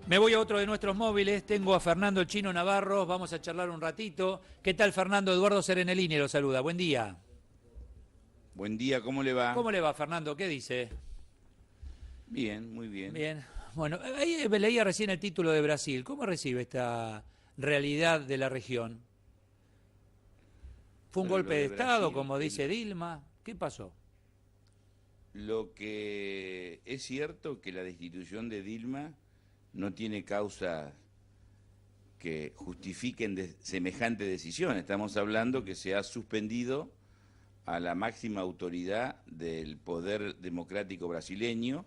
Me voy a otro de nuestros móviles, tengo a Fernando el Chino Navarro, vamos a charlar un ratito. ¿Qué tal, Fernando? Eduardo Serenelini lo saluda, buen día. Buen día, ¿cómo le va? ¿Cómo le va, Fernando? ¿Qué dice? Bien, muy bien. Bien. Bueno, ahí leía recién el título de Brasil. ¿Cómo recibe esta realidad de la región? ¿Fue un Bueno, golpe lo de de Estado, Brasil, como dice Dilma? ¿Qué pasó? lo que es cierto que la destitución de Dilma no tiene causas que justifiquen semejante decisión. Estamos hablando que se ha suspendido a la máxima autoridad del poder democrático brasileño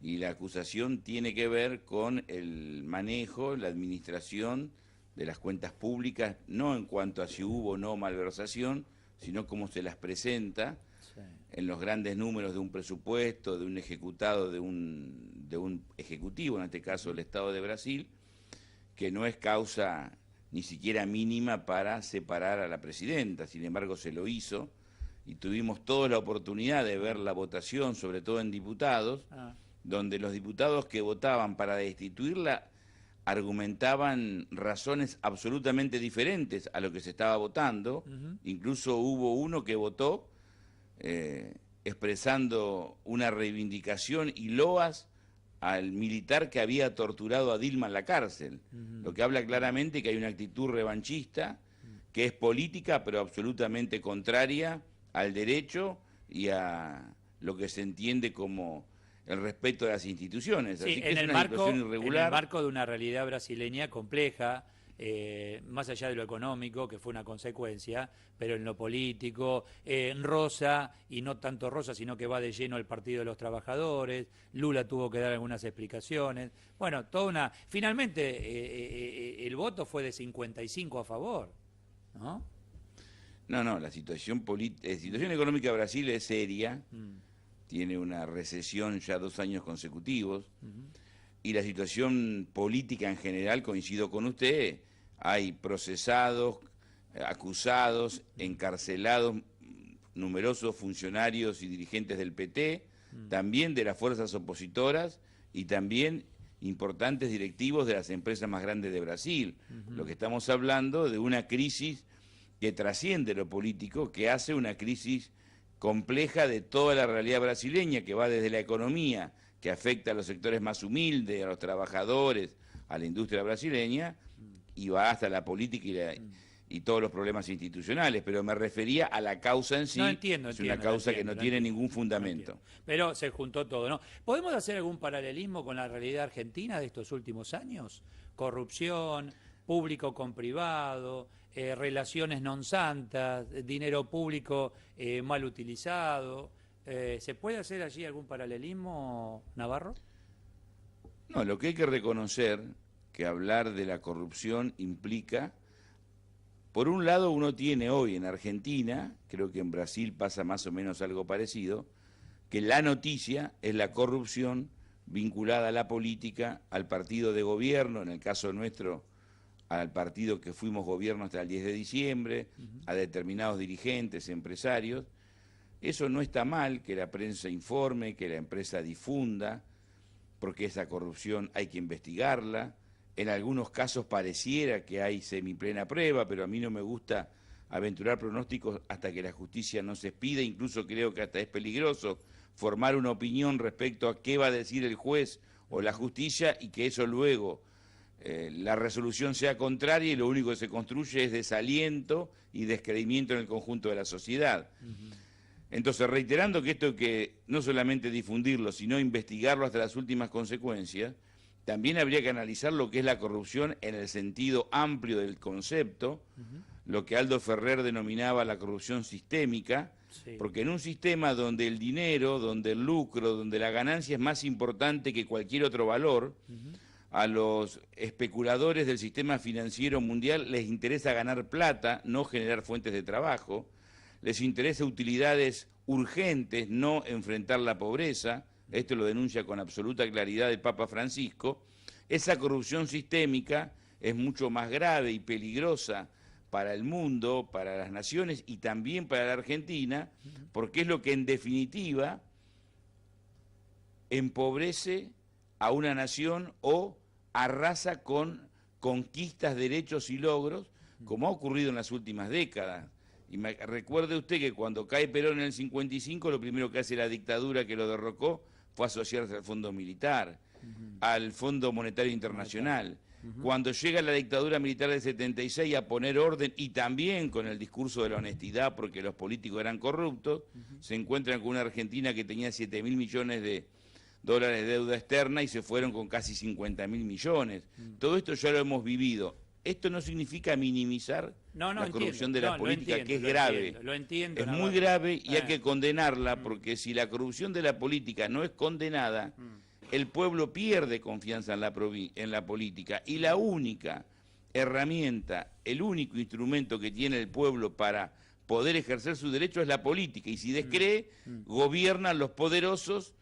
y la acusación tiene que ver con el manejo, la administración de las cuentas públicas, no en cuanto a si hubo o no malversación, sino cómo se las presenta Sí. en los grandes números de un presupuesto, de un ejecutado, de un ejecutivo, en este caso el Estado de Brasil, que no es causa ni siquiera mínima para separar a la presidenta. Sin embargo, se lo hizo y tuvimos toda la oportunidad de ver la votación, sobre todo en diputados, donde los diputados que votaban para destituirla argumentaban razones absolutamente diferentes a lo que se estaba votando. Incluso hubo uno que votó expresando una reivindicación y loas al militar que había torturado a Dilma en la cárcel, lo que habla claramente que hay una actitud revanchista, que es política, pero absolutamente contraria al derecho y a lo que se entiende como el respeto de las instituciones. Sí, Así que es una situación en el irregular. marco de una realidad brasileña compleja, más allá de lo económico, que fue una consecuencia, pero en lo político, rosa, y no tanto rosa, sino que va de lleno el Partido de los Trabajadores, Lula tuvo que dar algunas explicaciones, bueno, toda una... Finalmente, el voto fue de 55 a favor, ¿no? No, la situación económica de Brasil es seria, tiene una recesión ya 2 años consecutivos, y la situación política en general, coincido con usted, hay procesados, acusados, encarcelados, numerosos funcionarios y dirigentes del PT, también de las fuerzas opositoras y también importantes directivos de las empresas más grandes de Brasil. Lo que estamos hablando de una crisis que trasciende lo político, que hace una crisis compleja de toda la realidad brasileña, que va desde la economía, que afecta a los sectores más humildes, a los trabajadores, a la industria brasileña, y va hasta la política y todos los problemas institucionales, pero me refería a la causa en sí. No, entiendo, es una causa que no tiene ningún fundamento. Pero se juntó todo, ¿no? ¿Podemos hacer algún paralelismo con la realidad argentina de estos últimos años? Corrupción, público con privado, relaciones non santas, dinero público mal utilizado. ¿Se puede hacer allí algún paralelismo, Navarro? No, lo que hay que reconocer que hablar de la corrupción implica, por un lado uno tiene hoy en Argentina, creo que en Brasil pasa más o menos algo parecido, que la noticia es la corrupción vinculada a la política, al partido de gobierno, en el caso nuestro, al partido que fuimos gobierno hasta el 10 de diciembre, a determinados dirigentes, empresarios. Eso no está mal, que la prensa informe, que la empresa difunda, porque esa corrupción hay que investigarla. En algunos casos pareciera que hay semiplena prueba, pero a mí no me gusta aventurar pronósticos hasta que la justicia no se expida. Incluso creo que hasta es peligroso formar una opinión respecto a qué va a decir el juez o la justicia y que eso luego la resolución sea contraria y lo único que se construye es desaliento y descreimiento en el conjunto de la sociedad. Entonces, reiterando que esto hay que no solamente difundirlo, sino investigarlo hasta las últimas consecuencias, también habría que analizar lo que es la corrupción en el sentido amplio del concepto, lo que Aldo Ferrer denominaba la corrupción sistémica, porque en un sistema donde el dinero, donde el lucro, donde la ganancia es más importante que cualquier otro valor, a los especuladores del sistema financiero mundial les interesa ganar plata, no generar fuentes de trabajo, les interesa utilidades urgentes, no enfrentar la pobreza. Esto lo denuncia con absoluta claridad el Papa Francisco. Esa corrupción sistémica es mucho más grave y peligrosa para el mundo, para las naciones y también para la Argentina, porque es lo que en definitiva empobrece a una nación o arrasa con conquistas, derechos y logros, como ha ocurrido en las últimas décadas. Y recuerde usted que cuando cae Perón en el 55, lo primero que hace la dictadura que lo derrocó fue asociarse al Fondo Militar, al Fondo Monetario Internacional. Cuando llega la dictadura militar del 76 a poner orden, y también con el discurso de la honestidad, porque los políticos eran corruptos, se encuentran con una Argentina que tenía 7.000 millones de dólares de deuda externa y se fueron con casi 50.000 millones. Todo esto ya lo hemos vivido. Esto no significa minimizar la corrupción de la política, que es grave. Lo entiendo. Es muy grave y hay que condenarla, porque si la corrupción de la política no es condenada, el pueblo pierde confianza en la política. Y la única herramienta, el único instrumento que tiene el pueblo para poder ejercer su derecho es la política. Y si descree, gobiernan los poderosos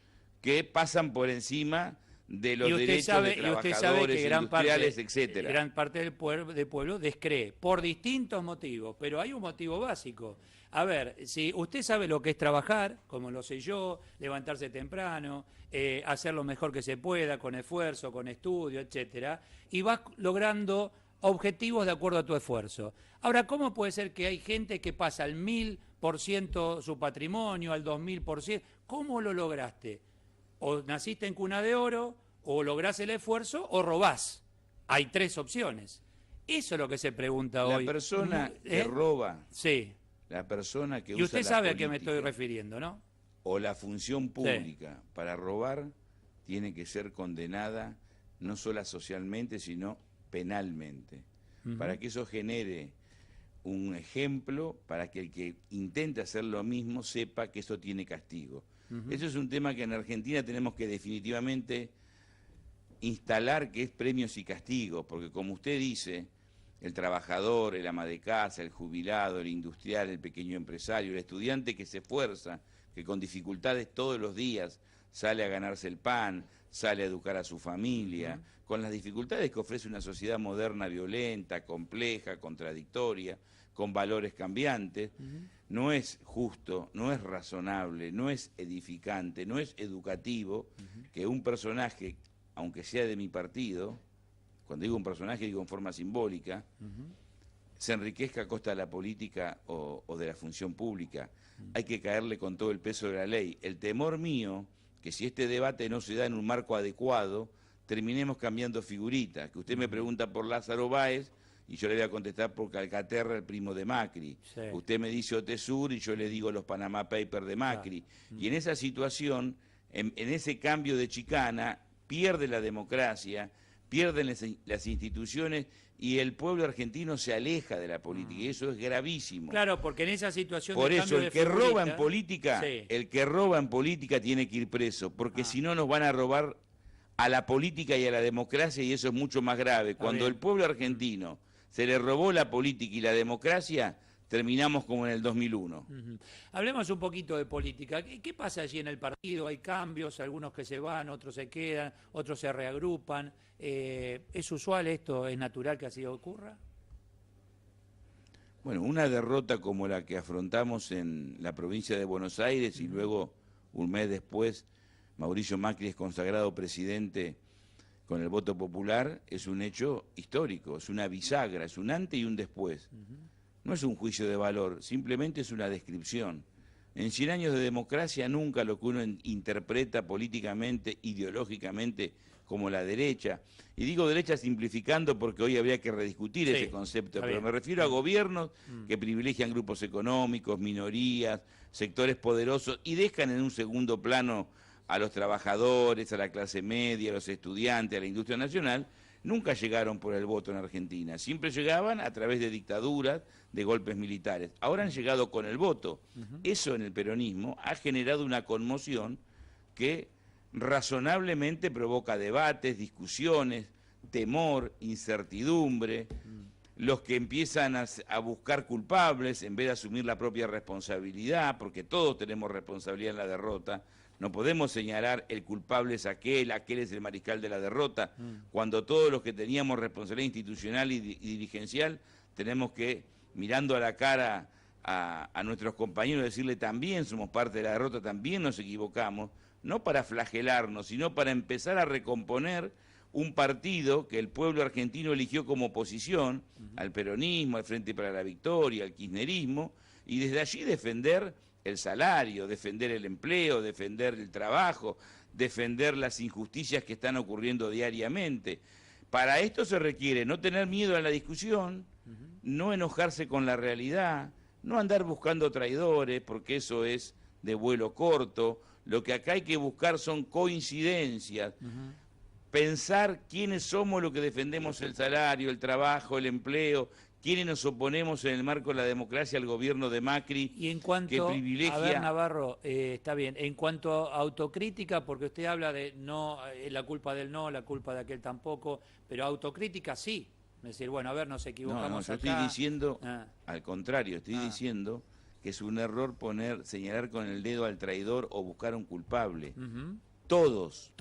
que pasan por encima de los derechos de trabajadores, industriales, etcétera. Gran parte del pueblo descree por distintos motivos, pero hay un motivo básico. A ver, si usted sabe lo que es trabajar, como lo sé yo, levantarse temprano, hacer lo mejor que se pueda, con esfuerzo, con estudio, etcétera, y vas logrando objetivos de acuerdo a tu esfuerzo. Ahora, ¿cómo puede ser que hay gente que pasa al 1000% su patrimonio, al 2000%? ¿Cómo lo lograste? O naciste en cuna de oro, o lográs el esfuerzo, o robás. Hay tres opciones. Eso es lo que se pregunta hoy. La persona que roba, sí. La persona que y usa usted la sabe política, a qué me estoy refiriendo, ¿no? O la función pública para robar, tiene que ser condenada no solo socialmente, sino penalmente. Para que eso genere un ejemplo, para que el que intente hacer lo mismo sepa que eso tiene castigo. Eso es un tema que en Argentina tenemos que definitivamente instalar, que es premios y castigos, porque como usted dice, el trabajador, el ama de casa, el jubilado, el industrial, el pequeño empresario, el estudiante que se esfuerza, que con dificultades todos los días sale a ganarse el pan, sale a educar a su familia, con las dificultades que ofrece una sociedad moderna, violenta, compleja, contradictoria, con valores cambiantes, no es justo, no es razonable, no es edificante, no es educativo que un personaje, aunque sea de mi partido, cuando digo un personaje digo en forma simbólica, se enriquezca a costa de la política o de la función pública. Hay que caerle con todo el peso de la ley. El temor mío, que si este debate no se da en un marco adecuado, terminemos cambiando figuritas. Que usted me pregunta por Lázaro Báez, y yo le voy a contestar por Calcaterra, el primo de Macri. Sí. Usted me dice Otesur y yo le digo los Panama Papers de Macri. Claro. Y en esa situación, en ese cambio de chicana, pierde la democracia, pierden las instituciones y el pueblo argentino se aleja de la política. Y eso es gravísimo. Claro, porque en esa situación por eso el que roba en política, el que roba en política tiene que ir preso, porque si no nos van a robar a la política y a la democracia, y eso es mucho más grave. Cuando el pueblo argentino se le robó la política y la democracia, terminamos como en el 2001. Hablemos un poquito de política. ¿Qué pasa allí en el partido? ¿Hay cambios? Algunos que se van, otros se quedan, otros se reagrupan. ¿Es usual esto? ¿Es natural que así ocurra? Bueno, una derrota como la que afrontamos en la provincia de Buenos Aires y luego, un mes después, Mauricio Macri es consagrado presidente con el voto popular, es un hecho histórico, es una bisagra, es un antes y un después. No es un juicio de valor, simplemente es una descripción. En 100 años de democracia nunca lo que uno interpreta políticamente, ideológicamente, como la derecha, y digo derecha simplificando porque hoy habría que rediscutir ese concepto, pero me refiero a gobiernos que privilegian grupos económicos, minorías, sectores poderosos y dejan en un segundo plano a los trabajadores, a la clase media, a los estudiantes, a la industria nacional. Nunca llegaron por el voto en Argentina, siempre llegaban a través de dictaduras, de golpes militares. Ahora han llegado con el voto. Eso en el peronismo ha generado una conmoción que razonablemente provoca debates, discusiones, temor, incertidumbre. Los que empiezan a buscar culpables en vez de asumir la propia responsabilidad, porque todos tenemos responsabilidad en la derrota. No podemos señalar el culpable es aquel es el mariscal de la derrota, cuando todos los que teníamos responsabilidad institucional y dirigencial tenemos que, mirando a la cara a nuestros compañeros, decirle también somos parte de la derrota, también nos equivocamos, no para flagelarnos, sino para empezar a recomponer un partido que el pueblo argentino eligió como oposición al peronismo, al Frente para la Victoria, al kirchnerismo, y desde allí defender el salario, defender el empleo, defender el trabajo, defender las injusticias que están ocurriendo diariamente. Para esto se requiere no tener miedo a la discusión, no enojarse con la realidad, no andar buscando traidores, porque eso es de vuelo corto. Lo que acá hay que buscar son coincidencias. Pensar quiénes somos los que defendemos el salario, el trabajo, el empleo, quiénes nos oponemos en el marco de la democracia al gobierno de Macri, y en cuanto, que privilegia... A ver, Navarro, está bien, en cuanto a autocrítica, porque usted habla de no, la culpa del no, la culpa de aquel tampoco, pero autocrítica sí. Es decir, bueno, a ver, nos equivocamos yo acá. estoy diciendo, al contrario, estoy diciendo que es un error señalar con el dedo al traidor o buscar un culpable. Todos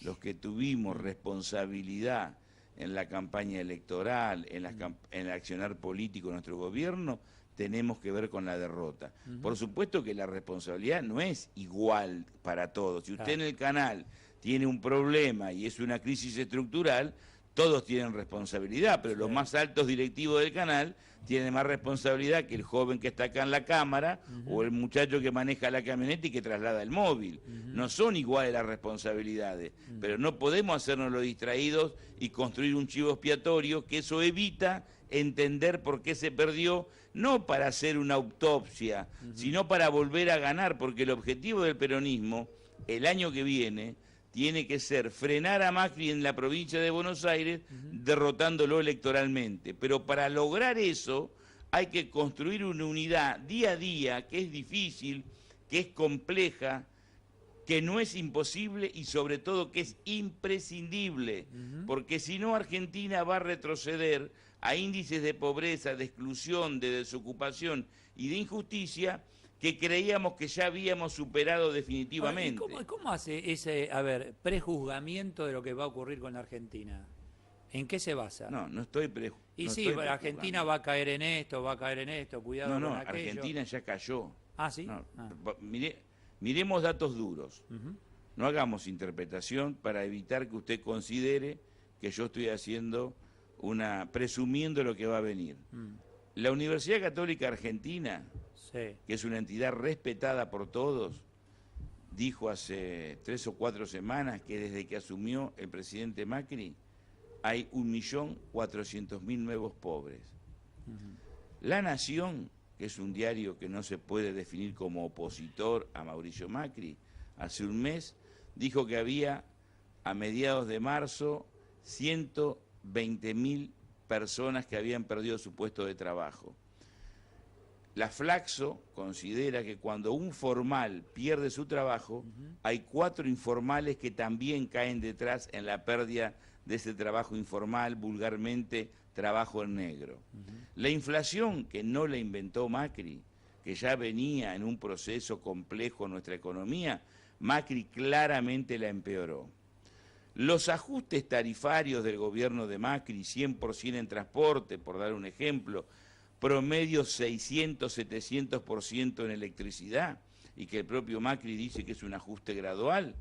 los que tuvimos responsabilidad en la campaña electoral, en el accionar político de nuestro gobierno, tenemos que ver con la derrota. Por supuesto que la responsabilidad no es igual para todos. Si usted en el canal tiene un problema y es una crisis estructural, todos tienen responsabilidad, pero los más altos directivos del canal tienen más responsabilidad que el joven que está acá en la cámara o el muchacho que maneja la camioneta y que traslada el móvil. No son iguales las responsabilidades, pero no podemos hacernos los distraídos y construir un chivo expiatorio, que eso evita entender por qué se perdió, no para hacer una autopsia, sino para volver a ganar, porque el objetivo del peronismo el año que viene tiene que ser frenar a Macri en la provincia de Buenos Aires, derrotándolo electoralmente. Pero para lograr eso hay que construir una unidad día a día, que es difícil, que es compleja, que no es imposible y sobre todo que es imprescindible. Porque si no, Argentina va a retroceder a índices de pobreza, de exclusión, de desocupación y de injusticia que creíamos que ya habíamos superado definitivamente. ¿Cómo hace ese, prejuzgamiento de lo que va a ocurrir con la Argentina? ¿En qué se basa? No estoy prejuzgando. Y sí, Argentina va a caer en esto, cuidado con aquello. Argentina ya cayó. Ah, ¿sí? Miremos datos duros. No hagamos interpretación para evitar que usted considere que yo estoy haciendo presumiendo lo que va a venir. La Universidad Católica Argentina, que es una entidad respetada por todos, dijo hace 3 o 4 semanas que desde que asumió el presidente Macri hay 1.400.000 nuevos pobres. La Nación, que es un diario que no se puede definir como opositor a Mauricio Macri, hace un mes dijo que había a mediados de marzo 120.000 personas que habían perdido su puesto de trabajo. La Flaxo considera que cuando un formal pierde su trabajo, hay 4 informales que también caen detrás en la pérdida de ese trabajo informal, vulgarmente trabajo en negro. La inflación, que no la inventó Macri, que ya venía en un proceso complejo en nuestra economía, Macri claramente la empeoró. Los ajustes tarifarios del gobierno de Macri, 100% en transporte, por dar un ejemplo, promedio 600-700% en electricidad, y que el propio Macri dice que es un ajuste gradual,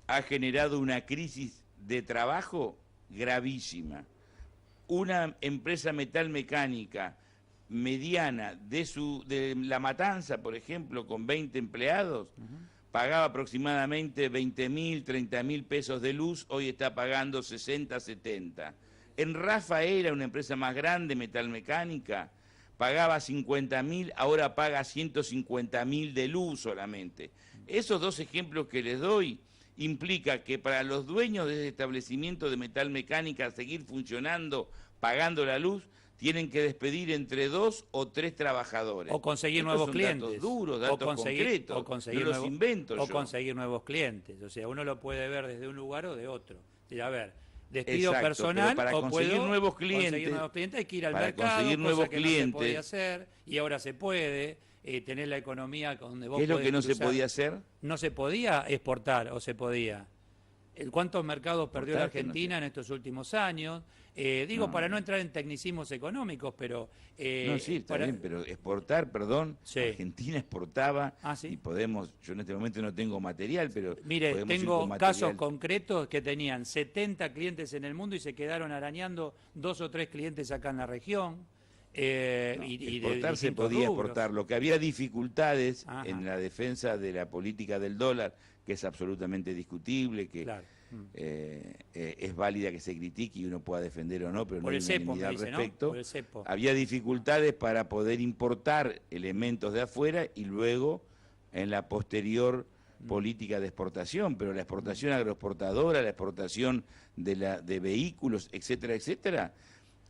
ha generado una crisis de trabajo gravísima. Una empresa metalmecánica mediana de La Matanza, por ejemplo, con 20 empleados, pagaba aproximadamente 20.000, 30.000 pesos de luz, hoy está pagando 60, 70. En Rafaela, una empresa más grande, metalmecánica, pagaba 50.000, ahora paga 150.000 de luz solamente. Esos 2 ejemplos que les doy implica que para los dueños de ese establecimiento de metalmecánica seguir funcionando, pagando la luz, tienen que despedir entre 2 o 3 trabajadores. O conseguir nuevos clientes. Datos duros, datos concretos, no los invento yo. O conseguir nuevos clientes. O sea, uno lo puede ver desde un lugar o de otro. A ver, despido personal, para conseguir nuevos clientes, hay que ir al mercado, conseguir nuevos clientes. No se podía hacer, y ahora se puede. Tener la economía donde vos ¿Qué es lo que no cruzar. Se podía hacer? No se podía exportar, o se podía. ¿Cuántos mercados perdió la Exportar, que no Argentina sé. en estos últimos años? Digo, para no entrar en tecnicismos económicos, pero... No, sí, está para... bien, pero exportar, perdón, Sí. Argentina exportaba Ah, ¿sí? y podemos, yo en este momento no tengo material, pero Mire, podemos ir tengo con material. casos concretos que tenían 70 clientes en el mundo y se quedaron arañando 2 o 3 clientes acá en la región. No, Y de exportar se distintos podía rubros. exportar. Lo que había dificultades Ajá. en la defensa de la política del dólar, que es absolutamente discutible, que Claro. es válida que se critique y uno pueda defender o no, pero no Por hay el cepo, me unanimidad al dice, ¿no? respecto. Por el cepo. Había dificultades para poder importar elementos de afuera y luego en la posterior política de exportación, pero la exportación agroexportadora, la exportación de vehículos, etcétera, etcétera,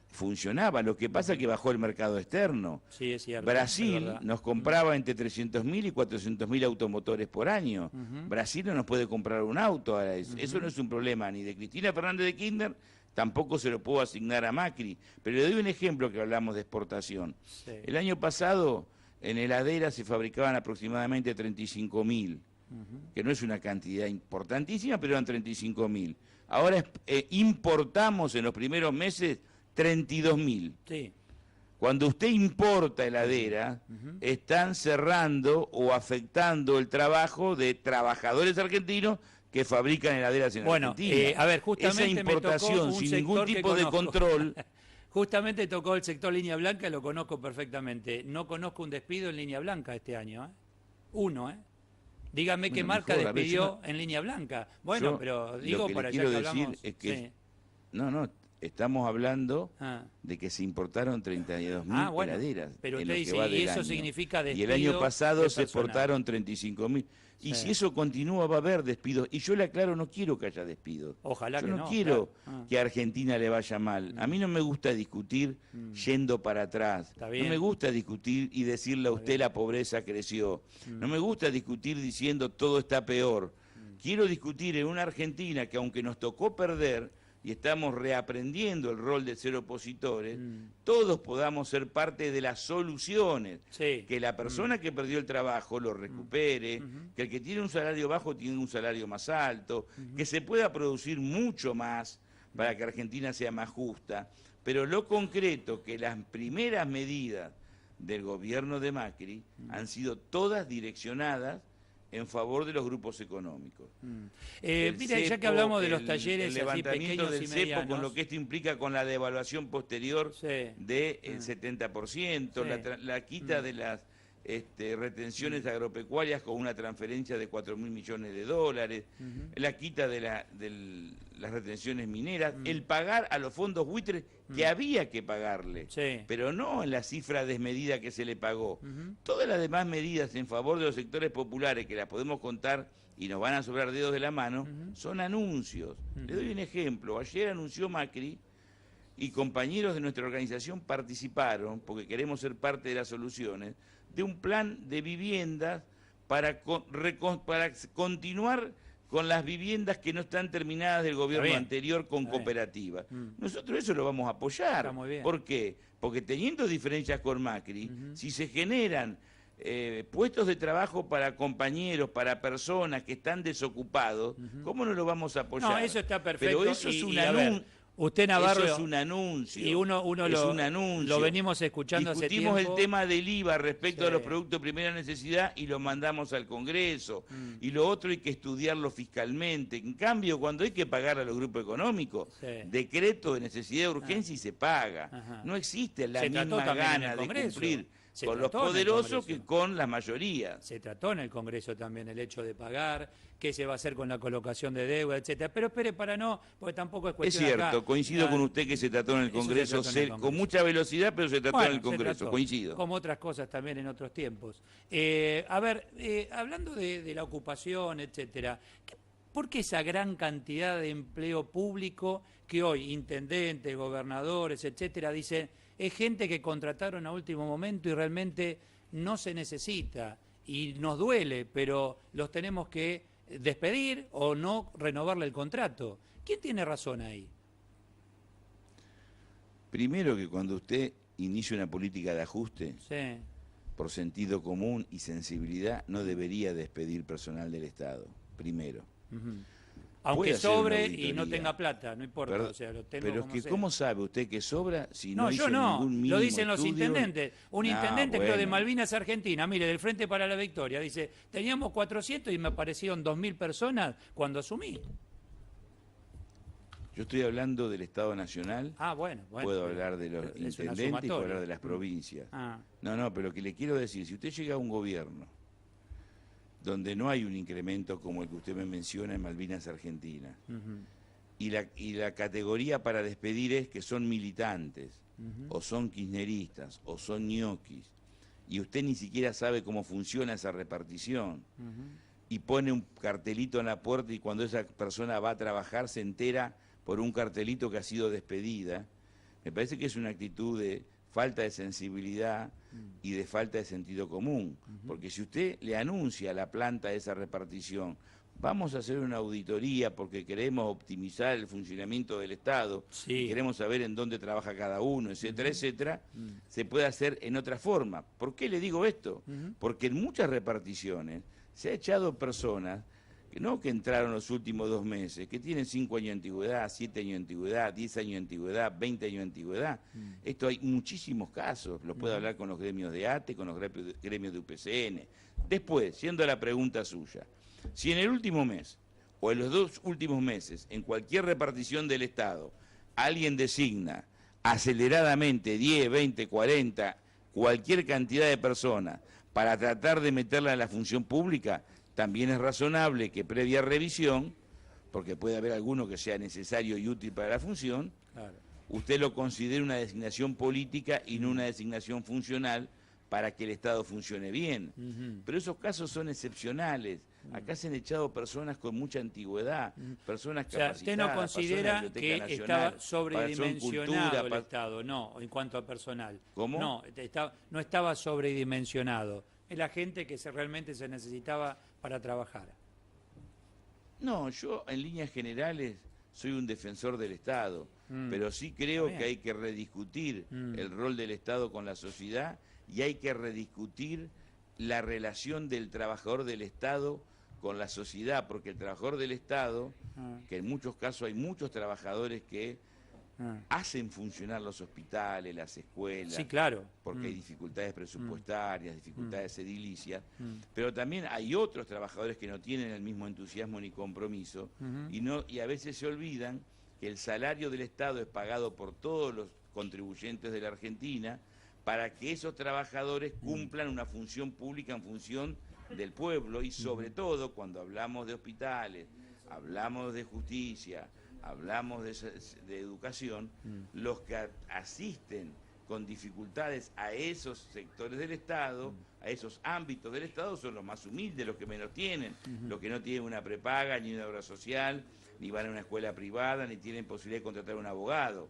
funcionaba. Lo que pasa es que bajó el mercado externo. Sí, es cierto. Brasil es verdad. nos compraba entre 300.000 y 400.000 automotores por año. Brasil no nos puede comprar un auto. Ahora eso no es un problema ni de Cristina Fernández de Kirchner, tampoco se lo puedo asignar a Macri. Pero le doy un ejemplo que hablamos de exportación. Sí. El año pasado en heladeras se fabricaban aproximadamente 35.000, que no es una cantidad importantísima, pero eran 35.000. Ahora importamos en los primeros meses 32.000. Sí. Cuando usted importa heladera, están cerrando o afectando el trabajo de trabajadores argentinos que fabrican heladeras en Bueno, Argentina. a ver, justamente esa importación me tocó un sin ningún sector que tipo de conozco. control. Justamente tocó el sector línea blanca, lo conozco perfectamente. No conozco un despido en línea blanca este año, ¿eh? Uno, ¿eh? Dígame qué Bueno, marca mejor, a ver, despidió en línea blanca. Bueno, yo pero lo digo que le para allá quiero que decir hablamos. es que Sí. no, estamos hablando Ah. de que se importaron 32.000 Ah, bueno, heladeras. pero en usted lo que dice, va y del eso año. significa Y el despido año pasado de se personal. exportaron 35.000. Y Sí. si eso continúa va a haber despidos. Y yo le aclaro, no quiero que haya despidos. Ojalá yo que no no, quiero claro. Ah. que a Argentina le vaya mal. A mí no me gusta discutir yendo para atrás. Está No bien. me gusta discutir y decirle a Está usted bien. la pobreza creció. No me gusta discutir diciendo todo está peor. Quiero discutir en una Argentina que aunque nos tocó perder y estamos reaprendiendo el rol de ser opositores, todos podamos ser parte de las soluciones. Sí. Que la persona que perdió el trabajo lo recupere, que el que tiene un salario bajo tiene un salario más alto, que se pueda producir mucho más para que Argentina sea más justa. Pero lo concreto, que las primeras medidas del gobierno de Macri han sido todas direccionadas en favor de los grupos económicos. El Mira, ya que cepo, hablamos de los el talleres así levantamiento pequeños del y cepo, medianos. con lo que esto implica con la devaluación posterior Sí. del 70%, Sí. la quita de las retenciones agropecuarias con una transferencia de 4.000 millones de dólares, la quita de las retenciones mineras, el pagar a los fondos buitres que había que pagarle, Sí. pero no en la cifra desmedida que se le pagó. Todas las demás medidas en favor de los sectores populares, que las podemos contar y nos van a sobrar dedos de la mano, son anuncios. Le doy un ejemplo. Ayer anunció Macri, y compañeros de nuestra organización participaron, porque queremos ser parte de las soluciones, de un plan de viviendas para continuar con las viviendas que no están terminadas del gobierno bien, anterior con está bien. cooperativas. Nosotros eso lo vamos a apoyar. Está muy bien. ¿Por qué? Porque teniendo diferencias con Macri, si se generan puestos de trabajo para compañeros, para personas que están desocupados, ¿cómo no lo vamos a apoyar? No, eso está perfecto. Pero eso es Y un a ver, anuncio. usted, Navarro, Eso es un anuncio. y uno es lo, un anuncio. lo venimos escuchando hace Discutimos tiempo. el tema del IVA respecto Sí. a los productos de primera necesidad y lo mandamos al Congreso. Y lo otro hay que estudiarlo fiscalmente. En cambio, cuando hay que pagar a los grupos económicos, Sí. decreto de necesidad de urgencia y se paga. Ajá. No existe la Se trató misma también en el gana de Congreso. cumplir Se con los trató en el poderosos Congreso. que con la mayoría. Se trató en el Congreso también el hecho de pagar, qué se va a hacer con la colocación de deuda, etcétera. Pero espere, para no, porque tampoco es Es cuestión cierto, acá. coincido con usted que se trató en el Eso se Congreso, trató en el con Congreso. mucha velocidad, pero se trató Bueno, en el se Congreso, trató, coincido. como otras cosas también en otros tiempos. A ver, hablando de la ocupación, etcétera, ¿por qué esa gran cantidad de empleo público que hoy intendentes, gobernadores, etcétera, dicen es gente que contrataron a último momento y realmente no se necesita y nos duele, pero los tenemos que despedir o no renovarle el contrato? ¿Quién tiene razón ahí? Primero que cuando usted inicia una política de ajuste, Sí. por sentido común y sensibilidad, no debería despedir personal del Estado, primero. Aunque puede hacer una sobre y auditoría. no tenga plata, no importa, Pero, o sea, lo tengo pero es como que sea. ¿cómo sabe usted que sobra si no, No, hizo yo no, ningún mínimo lo dicen los estudio? intendentes. Un No, intendente, creo, de bueno. Malvinas, Argentina, mire, del Frente para la Victoria, dice, teníamos 400 y me aparecieron 2000 personas cuando asumí. Yo estoy hablando del Estado Nacional, Ah, bueno. puedo hablar de los es una intendentes y puedo sumatoria. hablar de las provincias. Ah, No, pero lo que le quiero decir, si usted llega a un gobierno donde no hay un incremento como el que usted me menciona en Malvinas, Argentina, y la categoría para despedir es que son militantes, o son kirchneristas, o son ñoquis, y usted ni siquiera sabe cómo funciona esa repartición, y pone un cartelito en la puerta y cuando esa persona va a trabajar se entera por un cartelito que ha sido despedida, me parece que es una actitud de falta de sensibilidad y de falta de sentido común, porque si usted le anuncia a la planta de esa repartición, vamos a hacer una auditoría porque queremos optimizar el funcionamiento del Estado, sí. y queremos saber en dónde trabaja cada uno, etcétera, etcétera, se puede hacer en otra forma. ¿Por qué le digo esto? Porque en muchas reparticiones se ha echado personas que entraron los últimos 2 meses, que tienen 5 años de antigüedad, 7 años de antigüedad, 10 años de antigüedad, 20 años de antigüedad. Esto hay muchísimos casos, lo puedo hablar con los gremios de ATE, con los gremios de UPCN. Después, siendo la pregunta suya, si en el último mes o en los 2 últimos meses, en cualquier repartición del Estado, alguien designa aceleradamente 10, 20, 40, cualquier cantidad de personas para tratar de meterla en la función pública, también es razonable que previa revisión, porque puede haber alguno que sea necesario y útil para la función, claro, usted lo considere una designación política y no una designación funcional para que el Estado funcione bien. Pero esos casos son excepcionales. Acá se han echado personas con mucha antigüedad, personas capacitadas. ¿Usted no considera que estaba sobredimensionado el cultura, Estado? No, en cuanto a personal. ¿Cómo? No estaba sobredimensionado. Es la gente que realmente se necesitaba para trabajar. No, yo en líneas generales soy un defensor del Estado, pero sí creo que hay que rediscutir el rol del Estado con la sociedad y hay que rediscutir la relación del trabajador del Estado con la sociedad, porque el trabajador del Estado, que en muchos casos hay muchos trabajadores que hacen funcionar los hospitales, las escuelas, sí, claro, porque hay dificultades presupuestarias, dificultades edilicias, pero también hay otros trabajadores que no tienen el mismo entusiasmo ni compromiso y a veces se olvidan que el salario del Estado es pagado por todos los contribuyentes de la Argentina para que esos trabajadores cumplan una función pública en función del pueblo y sobre todo cuando hablamos de hospitales, hablamos de justicia, hablamos de educación, los que asisten con dificultades a esos sectores del Estado, a esos ámbitos del Estado, son los más humildes, los que menos tienen, los que no tienen una prepaga, ni una obra social, ni van a una escuela privada, ni tienen posibilidad de contratar a un abogado.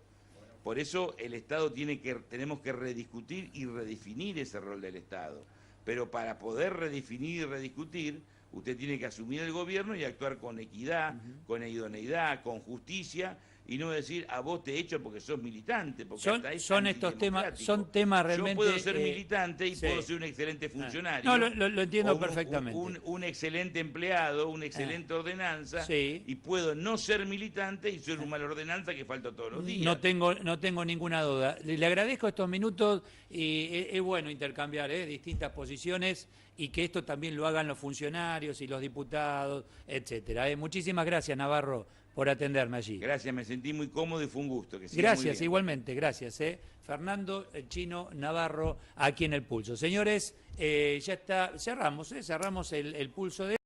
Por eso el Estado tenemos que rediscutir y redefinir ese rol del Estado. Pero para poder redefinir y rediscutir, usted tiene que asumir el gobierno y actuar con equidad, con idoneidad, con justicia, y no decir a vos te echo porque sos militante. Porque son estos temas, son temas realmente... Yo puedo ser militante y puedo ser un excelente funcionario. No, lo entiendo perfectamente. Un excelente empleado, una excelente ordenanza, y puedo no ser militante y ser un mal ordenanza que falta todos los días. No tengo ninguna duda. Le agradezco estos minutos y es bueno intercambiar distintas posiciones y que esto también lo hagan los funcionarios y los diputados, etcétera. Muchísimas gracias, Navarro, por atenderme allí. Gracias, me sentí muy cómodo y fue un gusto. Que gracias, igualmente, gracias. Fernando Chino Navarro, aquí en El Pulso. Señores, ya está, cerramos el pulso de...